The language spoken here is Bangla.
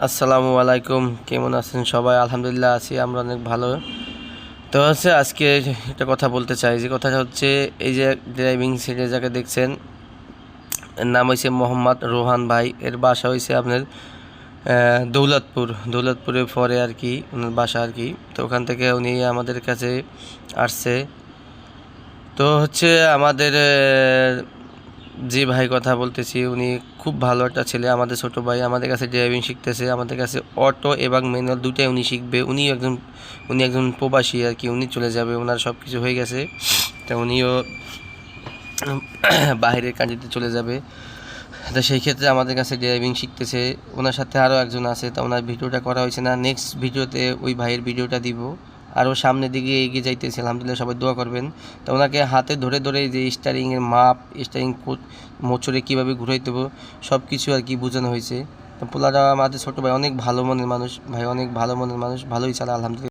আসসালামু আলাইকুম, কেমন আছেন সবাই? আলহামদুলিল্লাহ আছি, আমরা অনেক ভালো। তো আজকে একটা কথা বলতে চাই, যে কথাটা হচ্ছে এই যে ড্রাইভিং সিটে যাকে দেখছেন, এর নাম হয়েছে মোহাম্মদ রোহান ভাই। এর বাসা হয়েছে আপনার দৌলতপুরে পরে আর কি ওনার বাসা আর কি। তো ওখান থেকে উনি আমাদের কাছে আসছে। তো আমাদের যে ভাই কথা বলতেছি, উনি খুব ভালো একটা ছেলে, আমাদের ছোট ভাই। আমাদের কাছে ড্রাইভিং শিখতেছে, আমাদের কাছে অটো এবং ম্যানুয়াল দুটাই উনি শিখবে। উনি একজন প্রবাসী আর কি, উনি চলে যাবে, ওনার সব কিছু হয়ে গেছে। তো উনিও বাইরের কান্ট্রিতে চলে যাবে। তো সেই ক্ষেত্রে আমাদের কাছে ড্রাইভিং শিখতেছে। ওনার সাথে আরও একজন আছে, তো ওনার ভিডিওটা করা হয়েছে না। নেক্সট ভিডিওতে ওই ভাইয়ের ভিডিওটা দিব। আরও সামনের দিকে এগিয়ে যাইতেছে, আলহামদুলিল্লাহ, সবাই দোয়া করবেন। তো ওনাকে হাতে ধরে ধরে যে স্টারিংয়ের মাপ, স্টারিং মোচড়ে কীভাবে ঘুরাইতে হবে সব কিছু আর কি বোঝানো হয়েছে। তো পোলারা আমাদের ছোটো ভাই অনেক ভালো মনের মানুষ, ভাই অনেক ভালো মনের মানুষ, ভালোই চালায় আলহামদুলিল্লাহ।